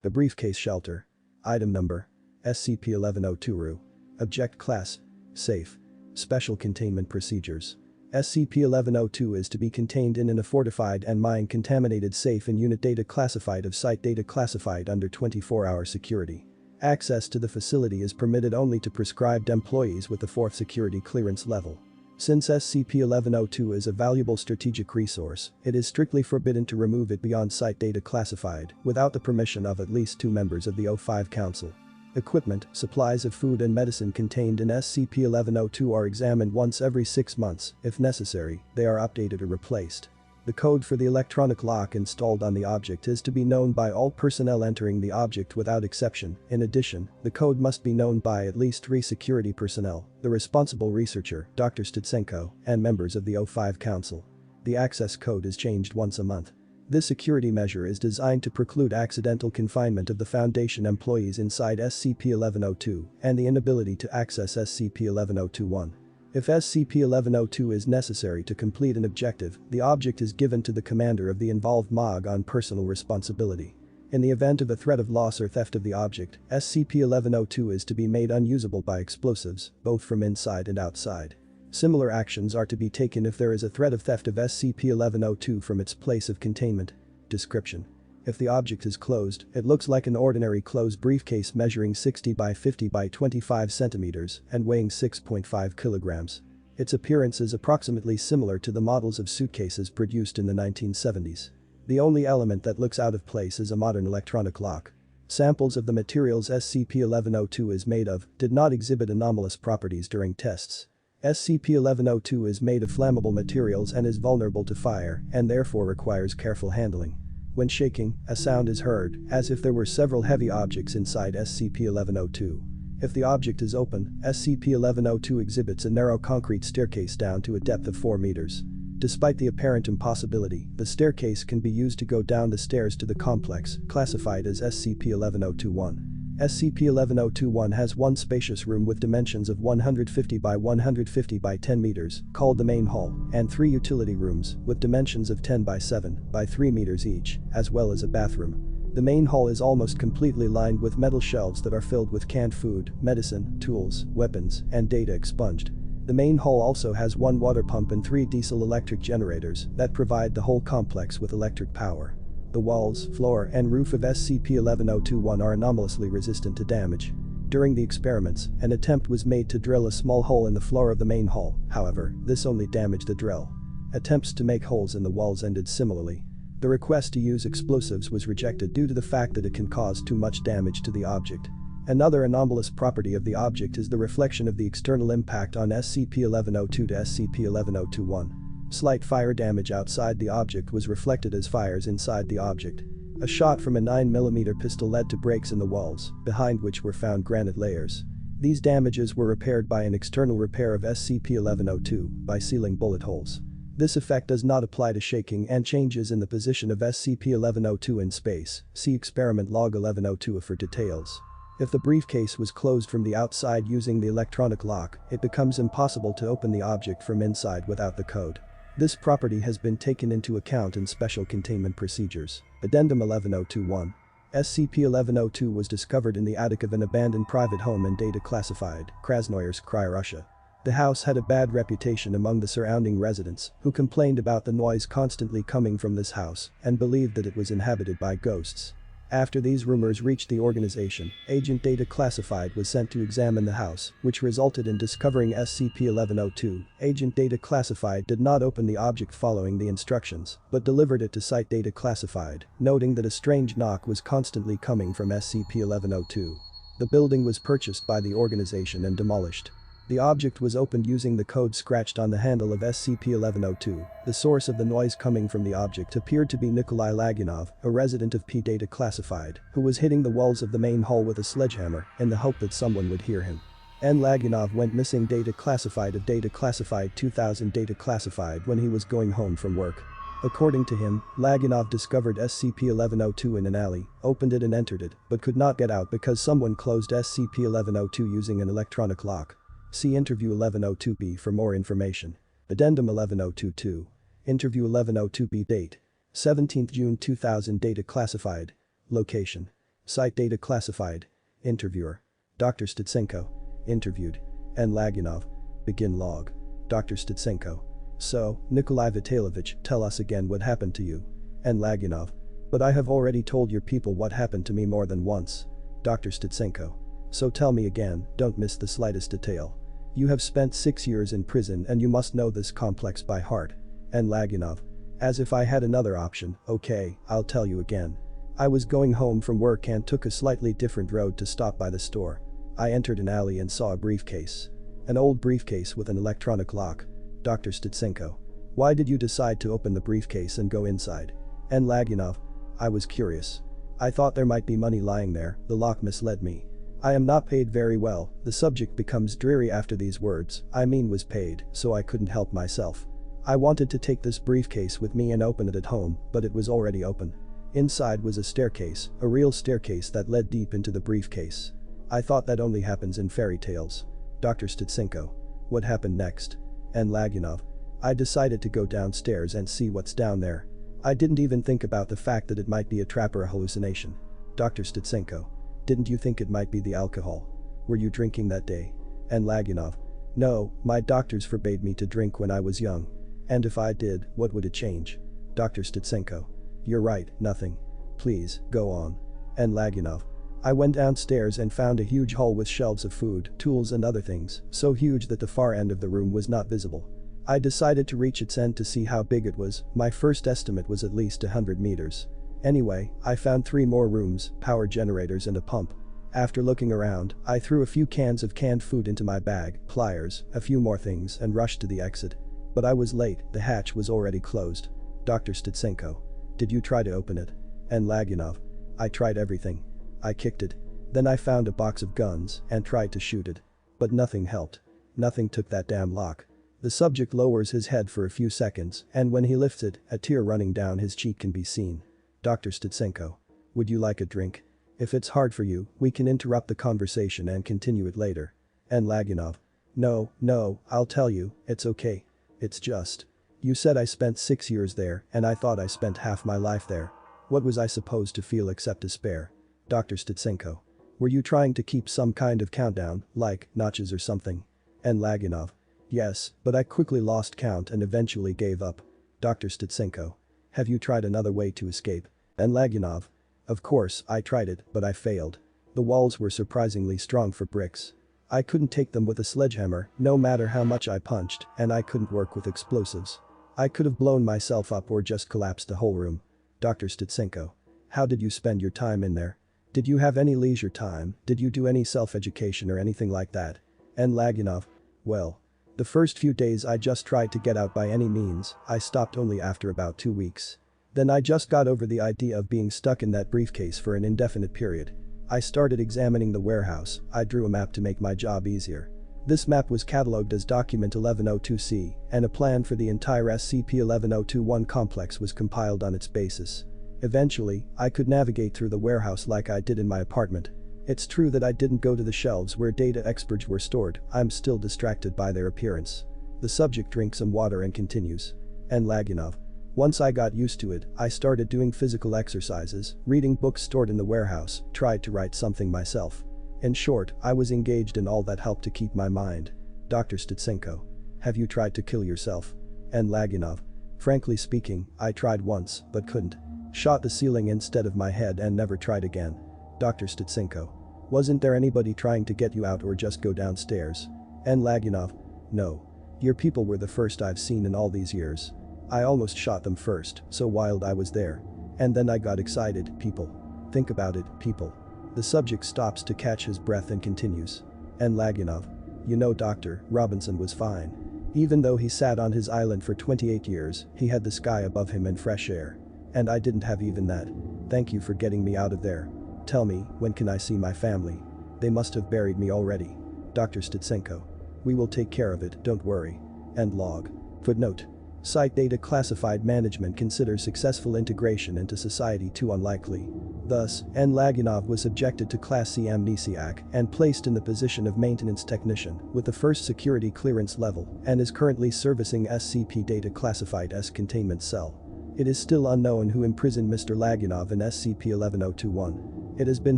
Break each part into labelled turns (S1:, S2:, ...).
S1: The Briefcase-Shelter. Item number. SCP-1102-RU. Object Class. Safe. Special Containment Procedures. SCP-1102 is to be contained in a fortified and mine-contaminated safe and unit data classified of site data classified under 24-hour security. Access to the facility is permitted only to prescribed employees with the 4th security clearance level. Since SCP-1102 is a valuable strategic resource, it is strictly forbidden to remove it beyond site data classified without the permission of at least 2 members of the O5 Council. Equipment, supplies of food and medicine contained in SCP-1102 are examined once every 6 months. If necessary, they are updated or replaced. The code for the electronic lock installed on the object is to be known by all personnel entering the object without exception. In addition, the code must be known by at least 3 security personnel, the responsible researcher, Dr. Stutsenko, and members of the O5 Council. The access code is changed once a month. This security measure is designed to preclude accidental confinement of the Foundation employees inside SCP-1102 and the inability to access SCP-1102-1. If SCP-1102 is necessary to complete an objective, the object is given to the commander of the involved MOG on personal responsibility. In the event of a threat of loss or theft of the object, SCP-1102 is to be made unusable by explosives, both from inside and outside. Similar actions are to be taken if there is a threat of theft of SCP-1102 from its place of containment. Description: if the object is closed, it looks like an ordinary closed briefcase measuring 60 by 50 by 25 centimeters and weighing 6.5 kilograms. Its appearance is approximately similar to the models of suitcases produced in the 1970s. The only element that looks out of place is a modern electronic lock. Samples of the materials SCP-1102 is made of did not exhibit anomalous properties during tests. SCP-1102 is made of flammable materials and is vulnerable to fire and therefore requires careful handling. When shaking, a sound is heard, as if there were several heavy objects inside SCP-1102. If the object is open, SCP-1102 exhibits a narrow concrete staircase down to a depth of 4 meters. Despite the apparent impossibility, the staircase can be used to go down the stairs to the complex, classified as SCP-1102-1. SCP-1102-1 has one spacious room with dimensions of 150 by 150 by 10 meters, called the main hall, and 3 utility rooms, with dimensions of 10 by 7 by 3 meters each, as well as a bathroom. The main hall is almost completely lined with metal shelves that are filled with canned food, medicine, tools, weapons, and data expunged. The main hall also has 1 water pump and 3 diesel electric generators that provide the whole complex with electric power. The walls, floor, and roof of SCP-1102-1 are anomalously resistant to damage. During the experiments, an attempt was made to drill a small hole in the floor of the main hall, however, this only damaged the drill. Attempts to make holes in the walls ended similarly. The request to use explosives was rejected due to the fact that it can cause too much damage to the object. Another anomalous property of the object is the reflection of the external impact on SCP-1102 to SCP-1102-1. Slight fire damage outside the object was reflected as fires inside the object. A shot from a 9mm pistol led to breaks in the walls, behind which were found granite layers. These damages were repaired by an external repair of SCP-1102 by sealing bullet holes. This effect does not apply to shaking and changes in the position of SCP-1102 in space. See Experiment Log 1102 for details. If the briefcase was closed from the outside using the electronic lock, it becomes impossible to open the object from inside without the code. This property has been taken into account in Special Containment Procedures. Addendum 1102-1. SCP-1102 was discovered in the attic of an abandoned private home and data classified, Krasnoyarsk, Russia. The house had a bad reputation among the surrounding residents, who complained about the noise constantly coming from this house and believed that it was inhabited by ghosts. After these rumors reached the organization, Agent Data Classified was sent to examine the house, which resulted in discovering SCP-1102. Agent Data Classified did not open the object following the instructions, but delivered it to Site Data Classified, noting that a strange knock was constantly coming from SCP-1102. The building was purchased by the organization and demolished. The object was opened using the code scratched on the handle of SCP-1102. The source of the noise coming from the object appeared to be Nikolai Lagunov, a resident of P-Data Classified, who was hitting the walls of the main hall with a sledgehammer in the hope that someone would hear him. N. Lagunov went missing Data Classified of Data Classified 2000 Data Classified when he was going home from work. According to him, Lagunov discovered SCP-1102 in an alley, opened it and entered it, but could not get out because someone closed SCP-1102 using an electronic lock. See Interview 1102-B for more information. Addendum 1102-2. Interview 1102-B date. 17 June 2000 Data classified. Location. Site data classified. Interviewer. Dr. Stutsenko. Interviewed. N. Lagunov. Begin log. Dr. Stutsenko. So, Nikolai Vitalovich, tell us again what happened to you. N. Lagunov. But I have already told your people what happened to me more than once. Dr. Stutsenko. So tell me again, don't miss the slightest detail. You have spent 6 years in prison and you must know this complex by heart. N. Lagunov. As if I had another option, okay, I'll tell you again. I was going home from work and took a slightly different road to stop by the store. I entered an alley and saw a briefcase. An old briefcase with an electronic lock. Dr. Stutsenko. Why did you decide to open the briefcase and go inside? N. Lagunov. I was curious. I thought there might be money lying there, the lock misled me. I am not paid very well, the subject becomes dreary after these words, I mean was paid, so I couldn't help myself. I wanted to take this briefcase with me and open it at home, but it was already open. Inside was a staircase, a real staircase that led deep into the briefcase. I thought that only happens in fairy tales. Dr. Stutsenko. What happened next? N. Lagunov. I decided to go downstairs and see what's down there. I didn't even think about the fact that it might be a trap or a hallucination. Dr. Stutsenko. Didn't you think it might be the alcohol? Were you drinking that day? N. Lagunov. No, my doctors forbade me to drink when I was young. And if I did, what would it change? Dr. Stutsenko. You're right, nothing. Please, go on. N. Lagunov. I went downstairs and found a huge hall with shelves of food, tools and other things, so huge that the far end of the room was not visible. I decided to reach its end to see how big it was, my first estimate was at least 100 meters. Anyway, I found 3 more rooms, power generators and a pump. After looking around, I threw a few cans of canned food into my bag, pliers, a few more things and rushed to the exit. But I was late, the hatch was already closed. Dr. Stutsenko. Did you try to open it? N. Lagunov. I tried everything. I kicked it. Then I found a box of guns and tried to shoot it. But nothing helped. Nothing took that damn lock. The subject lowers his head for a few seconds and when he lifts it, a tear running down his cheek can be seen. Dr. Stutsenko. Would you like a drink? If it's hard for you, we can interrupt the conversation and continue it later. N. Lagunov. No, I'll tell you, it's okay. It's just. You said I spent 6 years there and I thought I spent half my life there. What was I supposed to feel except despair? Dr. Stutsenko. Were you trying to keep some kind of countdown, like notches or something? N. Lagunov. Yes, but I quickly lost count and eventually gave up. Dr. Stutsenko. Have you tried another way to escape? N. Lagunov. Of course, I tried it, but I failed. The walls were surprisingly strong for bricks. I couldn't take them with a sledgehammer, no matter how much I punched, and I couldn't work with explosives. I could have blown myself up or just collapsed the whole room. Dr. Stutsenko. How did you spend your time in there? Did you have any leisure time? Did you do any self-education or anything like that? N. Lagunov. Well. The first few days I just tried to get out by any means, I stopped only after about 2 weeks. Then I just got over the idea of being stuck in that briefcase for an indefinite period. I started examining the warehouse, I drew a map to make my job easier. This map was catalogued as Document 1102-C, and a plan for the entire SCP-1102-1 complex was compiled on its basis. Eventually, I could navigate through the warehouse like I did in my apartment. It's true that I didn't go to the shelves where data experts were stored, I'm still distracted by their appearance. The subject drinks some water and continues. N. Lagunov. Once I got used to it, I started doing physical exercises, reading books stored in the warehouse, tried to write something myself. In short, I was engaged in all that helped to keep my mind. Dr. Stutsenko. Have you tried to kill yourself? N. Lagunov. Frankly speaking, I tried once, but couldn't. Shot the ceiling instead of my head and never tried again. Dr. Stutsenko. Wasn't there anybody trying to get you out or just go downstairs? N. Lagunov. No. Your people were the first I've seen in all these years. I almost shot them first, so wild I was there. And then I got excited, people. Think about it, people. The subject stops to catch his breath and continues. N. Lagunov. You know Dr. Robinson was fine. Even though he sat on his island for 28 years, he had the sky above him and fresh air. And I didn't have even that. Thank you for getting me out of there. Tell me, when can I see my family? They must have buried me already. Dr. Stutsenko. We will take care of it, don't worry. End log. Footnote. Site data classified management considers successful integration into society too unlikely. Thus, N. Lagunov was subjected to Class C amnesiac and placed in the position of maintenance technician with the first security clearance level and is currently servicing SCP data classified S containment cell. It is still unknown who imprisoned Mr. Lagunov in SCP-1102-1. It has been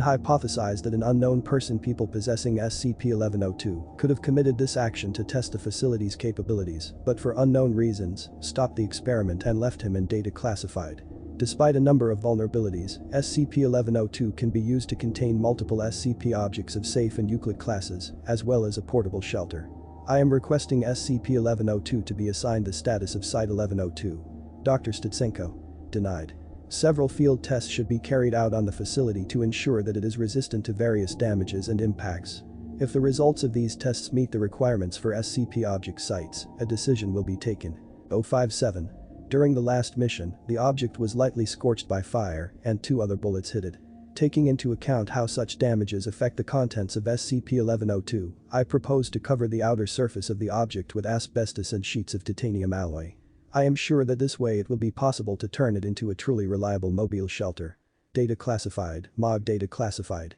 S1: hypothesized that an unknown person people possessing SCP-1102 could have committed this action to test the facility's capabilities, but for unknown reasons, stopped the experiment and left him in data classified. Despite a number of vulnerabilities, SCP-1102 can be used to contain multiple SCP objects of safe and Euclid classes, as well as a portable shelter. I am requesting SCP-1102 to be assigned the status of Site-1102. Dr. Stutsenko. Denied. Several field tests should be carried out on the facility to ensure that it is resistant to various damages and impacts. If the results of these tests meet the requirements for SCP object sites, a decision will be taken. 057. During the last mission, the object was lightly scorched by fire and 2 other bullets hit it. Taking into account how such damages affect the contents of SCP-1102, I propose to cover the outer surface of the object with asbestos and sheets of titanium alloy. I am sure that this way it will be possible to turn it into a truly reliable mobile shelter. Data classified, MOG data classified.